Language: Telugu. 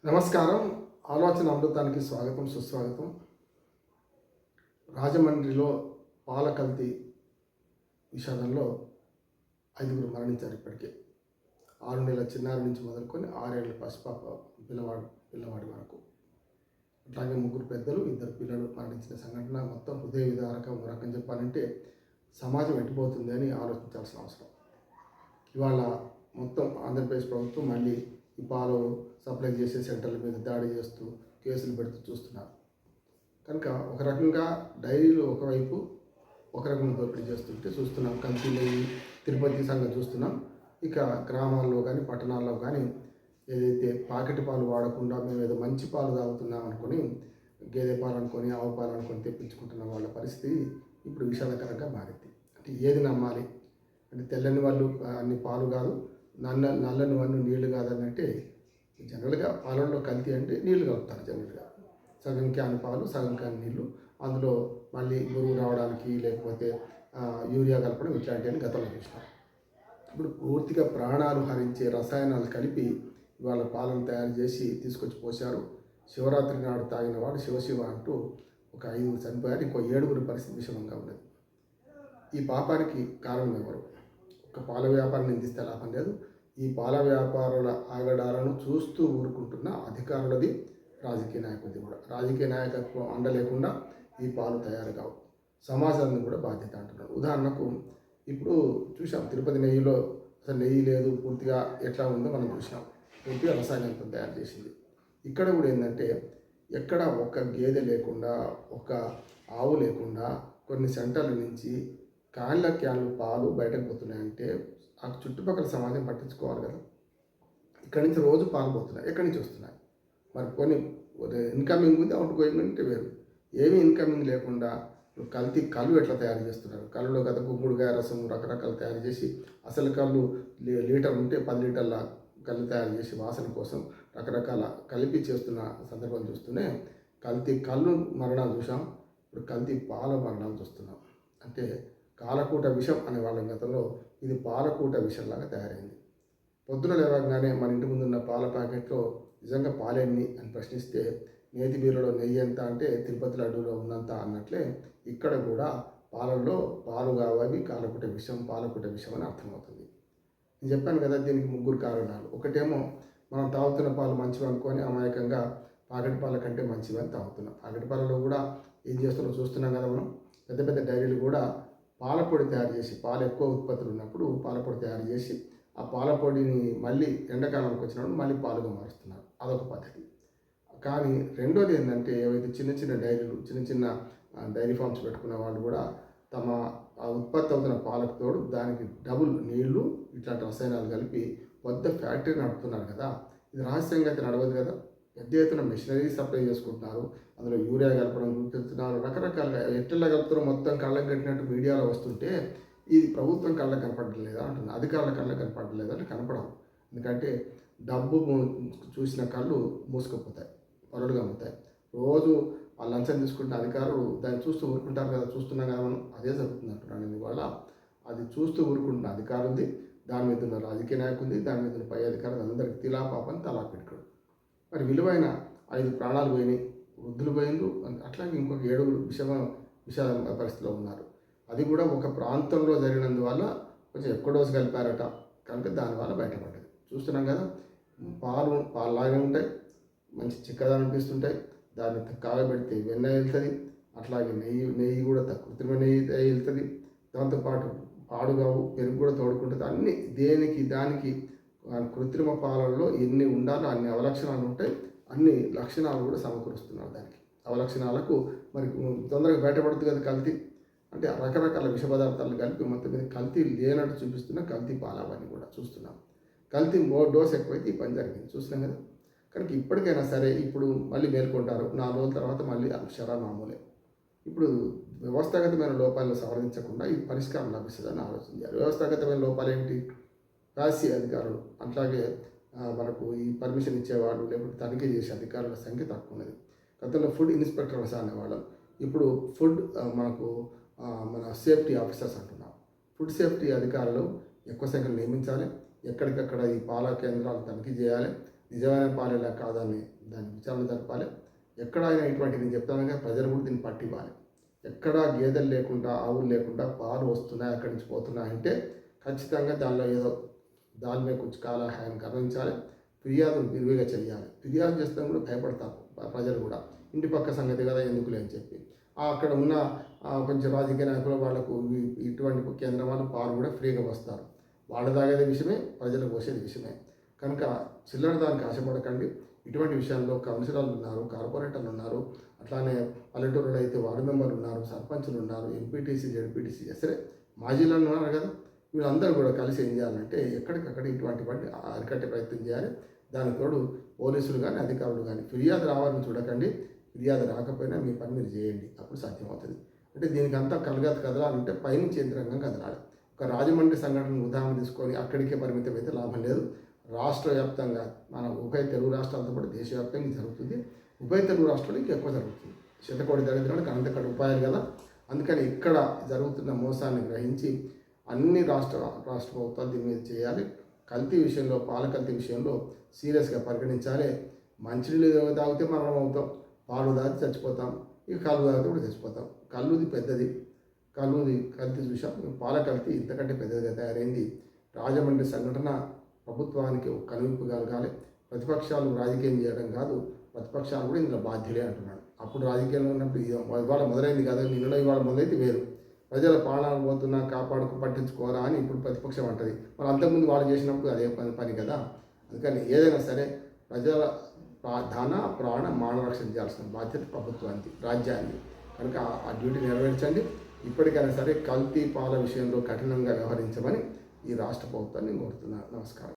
నమస్కారం. ఆలోచన అమృతానికి స్వాగతం, సుస్వాగతం. రాజమండ్రిలో పాల కల్తీ విషాదంలో 5గురు మరణించారు. ఇప్పటికే 6 నెలల చిన్నారి నుంచి మొదలుకొని 6 ఏళ్ల పసిపాప పిల్లవాడి వరకు, అట్లాగే 3 పెద్దలు 2 పిల్లలు మరణించిన సంఘటన మొత్తం హృదయ విదారకం. ఒక రకం చెప్పాలంటే సమాజం ఎట్టిపోతుంది అని ఆలోచించాల్సిన అవసరం. ఇవాళ మొత్తం ఆంధ్రప్రదేశ్ ప్రభుత్వం మళ్ళీ ఈ పాలు సప్లై చేసే సెంటర్ల మీద దాడి చేస్తూ కేసులు పెడుతూ చూస్తున్నారు. కనుక ఒక రకంగా డైరీలు ఒకవైపు ఒక రకంగా దోపిడీ చేస్తుంటే చూస్తున్నాం. కల్తీ నెయ్యి తిరుపతి సంగతి చూస్తున్నాం. ఇక గ్రామాల్లో కానీ పట్టణాల్లో కానీ ఏదైతే పాకెట్ పాలు వాడకుండా మేము ఏదో మంచి పాలు తాగుతున్నాం అనుకొని, గేదె పాలు అనుకొని, ఆవు పాలు అనుకొని తెప్పించుకుంటున్న వాళ్ళ పరిస్థితి ఇప్పుడు విషాదకరంగా మారింది. అంటే ఏది నమ్మాలి? అంటే తెల్లని వాళ్ళు అన్ని పాలు కాదు, నల్లని వాళ్ళు నీళ్లు కాదనంటే, జనరల్గా పాలల్లో కల్తీ అంటే నీళ్లు కలుపుతారు. జనరల్గా సగం క్యాన్ పాలు, సగం క్యాన్ నీళ్లు, అందులో మళ్ళీ బరువు రావడానికి లేకపోతే యూరియా కలపడం ఇట్లాంటివన్నీ గతంలో చూసినాం. ఇప్పుడు పూర్తిగా ప్రాణాలు హరించే రసాయనాలు కలిపి ఇవాళ పాలను తయారు చేసి తీసుకొచ్చి పోశారు. శివరాత్రి నాడు తాగిన వాడు శివశివ అంటూ ఒక 5 చనిపోయారు. ఇంకో 7 పరిస్థితి విషమంగా ఉన్నది. ఈ పాపానికి కారణం ఎవరు? ఒక పాల వ్యాపారం నిందిస్తే లాభం లేదు. ఈ పాల వ్యాపారుల ఆగడాలను చూస్తూ ఊరుకుంటున్న అధికారులది, రాజకీయ నాయకులది కూడా. రాజకీయ నాయకత్వం అండలేకుండా ఈ పాలు తయారు కావు. సమాజాన్ని కూడా బాధ్యత అంటున్నారు. ఉదాహరణకు ఇప్పుడు చూసాం, తిరుపతి నెయ్యిలో అసలు నెయ్యి లేదు, పూర్తిగా ఎట్లా ఉందో మనం చూసాం. పూర్తిగా రసాయనంతో తయారు చేసింది. ఇక్కడ కూడా ఏంటంటే, ఎక్కడ ఒక గేదె లేకుండా, ఒక ఆవు లేకుండా కొన్ని సెంటర్ల నుంచి క్యాన్లు పాలు బయటకు పోతున్నాయంటే ఆ చుట్టుపక్కల సమాజం పట్టించుకోవాలి కదా. ఇక్కడి నుంచి రోజు పాలు పోతున్నాయి, ఎక్కడి నుంచి వస్తున్నాయి? మరి కొన్ని ఇన్కమింగ్ ఉంది, అవుట్ గోయింగ్ అంటే వేరు. ఏమీ ఇన్కమింగ్ లేకుండా కల్తీ కళ్ళు ఎట్లా తయారు చేస్తున్నారు? కళ్ళులో గత గుమ్మడికాయ రసం రకరకాలు తయారు చేసి, అసలు కళ్ళు లీటర్ ఉంటే 10 లీటర్ల కళ్ళు తయారు చేసి వాసన కోసం రకరకాల కలిపి చేస్తున్న సందర్భం చూస్తూనే కల్తీ కళ్ళు మరణాలు చూసాం. ఇప్పుడు కల్తీ పాల మరణాలు చూస్తున్నాం. అంటే కాలకూట విషం అనే వాళ్ళ గతంలో ఇది పాలకూట విషంలాగా తయారైంది. పొద్దున లేవగానే మన ఇంటి ముందున్న పాల ప్యాకెట్లో నిజంగా పాలెన్ని అని ప్రశ్నిస్తే, నేతి బీరులో నెయ్యి ఎంత అంటే తిరుపతి లడ్డూలో ఉన్నంత అన్నట్లే ఇక్కడ కూడా పాలల్లో పాలు కావాలి పాలకూట విషం అని అర్థమవుతుంది. నేను చెప్పాను కదా, దీనికి 3 కారణాలు. ఒకటేమో మనం తాగుతున్న పాలు మంచివి అనుకొని అమాయకంగా పాకెట్ పాల కంటే మంచివి అని తాగుతున్నాం. పాకెట్ పాలలో కూడా ఏం చేస్తున్నాం చూస్తున్నాం కదా మనం. పెద్ద పెద్ద డైరీలు కూడా పాలపొడి తయారు చేసి, పాలు ఎక్కువ ఉత్పత్తులు ఉన్నప్పుడు పాలపొడి తయారు చేసి ఆ పాలపొడిని మళ్ళీ ఎండాకాలానికి వచ్చినప్పుడు మళ్ళీ పాలుగా మారుస్తున్నారు. అదొక పద్ధతి. కానీ రెండోది ఏంటంటే, ఏవైతే చిన్న డైరీలు, చిన్న డైరీ ఫార్మ్స్ పెట్టుకున్న వాళ్ళు కూడా తమ ఉత్పత్తి అవుతున్న పాలకు తోడు దానికి డబుల్ నీళ్లు ఇట్లాంటి రసాయనాలు కలిపి పెద్ద ఫ్యాక్టరీ నడుపుతున్నారు కదా. ఇది రహస్యంగా అయితే నడవదు కదా. పెద్ద ఎత్తున మెషినరీ సప్లై చేసుకుంటున్నారు. అందులో యూరియా కలపడం చూపిస్తున్నారు. రకరకాలుగా ఎట్లా కలుపుతారో మొత్తం కళ్ళకు కట్టినట్టు మీడియాలో వస్తుంటే, ఇది ప్రభుత్వం కళ్ళకు కనపడలేదా అంటుంది, అధికారుల కళ్ళకు కనపడలేదా అంటే కనపడవు. ఎందుకంటే డబ్బు చూసిన కళ్ళు మూసుకుపోతాయి, పరుడుగా అమ్ముతాయి. రోజు ఆ లంచం తీసుకుంటే అధికారులు దాన్ని చూస్తూ ఊరుకుంటారు కదా. చూస్తున్నాం కదా మనం, అదే జరుగుతుంది అంటున్నాను. ఇవాళ అది చూస్తూ ఊరుకుంటున్న అధికారులు ఉంది, దాని మీద ఉన్న రాజకీయ నాయకులు, దాని మీద ఉన్న పై అధికారులు అందరికీ తిలాపాపని తలా పెట్టుకోడు. మరి విలువైన 5 ప్రాణాలు పోయినాయి, వృద్ధులు పోయిండ్రు, అట్లాగే ఇంకొక 7 విషాద పరిస్థితిలో ఉన్నారు. అది కూడా ఒక ప్రాంతంలో జరిగినందువల్ల కొంచెం ఎక్కువ డోసు కలిపారట కనుక దానివల్ల బయటపడ్డది. చూస్తున్నాం కదా, పాలులాగే ఉంటాయి, మంచి చిక్కగా అనిపిస్తుంటాయి. దాన్ని కాగబెడితే వెన్న వెళ్తుంది, అట్లాగే నెయ్యి కూడా కృత్రిమ నెయ్యి వెళ్తుంది. దాంతోపాటు పాడుగావు, పెరుగు కూడా తోడుకుంటుంది. అన్ని దానికి కృత్రిమ పాలల్లో ఎన్ని ఉండాలో అన్ని అవలక్షణాలు ఉంటాయి. అన్ని లక్షణాలు కూడా సమకూరుస్తున్నారు దానికి. అవలక్షణాలకు మరి తొందరగా బయటపడుతుంది కదా కల్తీ. అంటే రకరకాల విష పదార్థాలు కలిపి మొత్తం మీద కల్తీ లేనట్టు చూపిస్తున్న కల్తీ పాలవన్నీ కూడా చూస్తున్నాం. కల్తీ డోస్ ఎక్కువైతే ఈ పని జరిగింది చూస్తున్నాం కదా. కనుక ఇప్పటికైనా సరే ఇప్పుడు మళ్ళీ మేల్కొంటారు. 4 రోజుల తర్వాత మళ్ళీ అక్షరా మామూలే. ఇప్పుడు వ్యవస్థాగతమైన లోపాలను సవరించకుండా ఈ పరిష్కారం లభిస్తుందని ఆలోచించారు. వ్యవస్థాగతమైన లోపాలు ఏమిటి? రాజకీయ అధికారులు, అట్లాగే మనకు ఈ పర్మిషన్ ఇచ్చేవాళ్ళు లేకపోతే తనిఖీ చేసే అధికారుల సంఖ్య తక్కువ ఉన్నది. గతంలో ఫుడ్ ఇన్స్పెక్టర్స్ అనేవాళ్ళం, ఇప్పుడు మన సేఫ్టీ ఆఫీసర్స్ అంటున్నాం. ఫుడ్ సేఫ్టీ అధికారులు ఎక్కువ సంఖ్యలో నియమించాలి. ఎక్కడికక్కడ ఈ పాల కేంద్రాలు తనిఖీ చేయాలి. నిజమైన పాలేలా కాదని దాని విచారణ జరపాలి. ఎక్కడైనా ఇటువంటి నేను చెప్తాను కదా, ప్రజలు కూడా దీన్ని పట్టివ్వాలి. ఎక్కడా గేదెలు లేకుండా ఆవులు లేకుండా పాలు వస్తున్నాయి అక్కడి నుంచి పోతున్నాయంటే ఖచ్చితంగా దానిలో ఏదో దాని కుछ కాలా హాని గమనించాలి. ఫిర్యాదులు విరివిగా చేయాలి. ఫిర్యాదు చేస్తాం కూడా భయపడతారు ప్రజలు కూడా, ఇంటి పక్క సంగతి కదా ఎందుకులే అని చెప్పి. అక్కడ ఉన్న కొంచెం రాజకీయ నాయకులు వాళ్ళకు ఇటువంటి కేంద్రం వాళ్ళు పాలు కూడా ఫ్రీగా వస్తారు. వాళ్ళ తాగేది విషయమే, ప్రజలకు పోసేది విషయమే. కనుక చిల్లర దానికి ఆశపడకండి. ఇటువంటి విషయాల్లో కౌన్సిలర్లు ఉన్నారు, కార్పొరేటర్లు ఉన్నారు, అట్లానే పల్లెటూరులో అయితే వార్డు మెంబర్లు ఉన్నారు, సర్పంచులు ఉన్నారు, ఎంపీటీసీ జెడ్పీటీసీ సరే మాజీలు ఉన్నారు కదా, వీళ్ళందరూ కూడా కలిసి ఏం చేయాలంటే ఎక్కడికక్కడ ఇటువంటి అరికట్టే ప్రయత్నం చేయాలి. దానికి తోడు పోలీసులు కానీ అధికారులు కానీ ఫిర్యాదు రావాలని చూడకండి. ఫిర్యాదు రాకపోయినా మీ పని మీరు చేయండి, అప్పుడు సాధ్యమవుతుంది. అంటే దీనికి అంతా కదలాలంటే పైనుంచి యంత్రాంగం కదలాలి. ఒక రాజమండ్రి సంఘటన ఉదాహరణ తీసుకొని అక్కడికే పరిమితం అయితే లాభం లేదు. రాష్ట్ర వ్యాప్తంగా మన ఉభయ తెలుగు రాష్ట్రాలతో పాటు దేశవ్యాప్తంగా జరుగుతుంది. ఉభయ తెలుగు రాష్ట్రాలు ఇంకా ఎక్కువ జరుగుతుంది. శతకోటి దరిద్రానికి అంతకడ ఉపాయాలు కదా. అందుకని ఇక్కడ జరుగుతున్న మోసాన్ని గ్రహించి అన్ని రాష్ట్ర ప్రభుత్వాలు దీని మీద చేయాలి. కల్తీ విషయంలో, పాల కల్తీ విషయంలో సీరియస్గా పరిగణించాలి. మంచినీళ్ళు తాగితే మరణం అవుతాం, పాలు తాగితే చచ్చిపోతాం, ఇక కళ్ళు తాగితే కూడా చచ్చిపోతాం. కళ్ళుది పెద్దది, కళ్ళుది కల్తీ చూసాం, పాల కల్తీ ఇంతకంటే పెద్దదిగా తయారైంది. రాజమండ్రి సంఘటన ప్రభుత్వానికి ఒక కనువిప్పు కలగాలి. ప్రతిపక్షాలు రాజకీయం చేయడం కాదు, ప్రతిపక్షాలు కూడా ఇందులో బాధ్యులే అంటున్నాడు. అప్పుడు రాజకీయంలో ఉన్నప్పుడు ఇవాళ మొదలైంది కదా, నిన్నలో ఇవాళ మొదలైతే వేరు. ప్రజల ప్రాణాలు పోతున్నా పట్టించుకోరా అని ఇప్పుడు ప్రతిపక్షం అంటది. మరి అంతకుముందు వాళ్ళు చేసినప్పుడు అదే పని కదా. అందుకని ఏదైనా సరే ప్రజల ధన ప్రాణ మానరక్షణ చేయాల్సిన బాధ్యత ప్రభుత్వానికి, రాజ్యానికి. కనుక ఆ డ్యూటీ నెరవేర్చండి. ఇప్పటికైనా సరే కల్తీ పాల విషయంలో కఠినంగా వ్యవహరించమని ఈ రాష్ట్ర ప్రభుత్వాన్ని కోరుతున్నాను. నమస్కారం.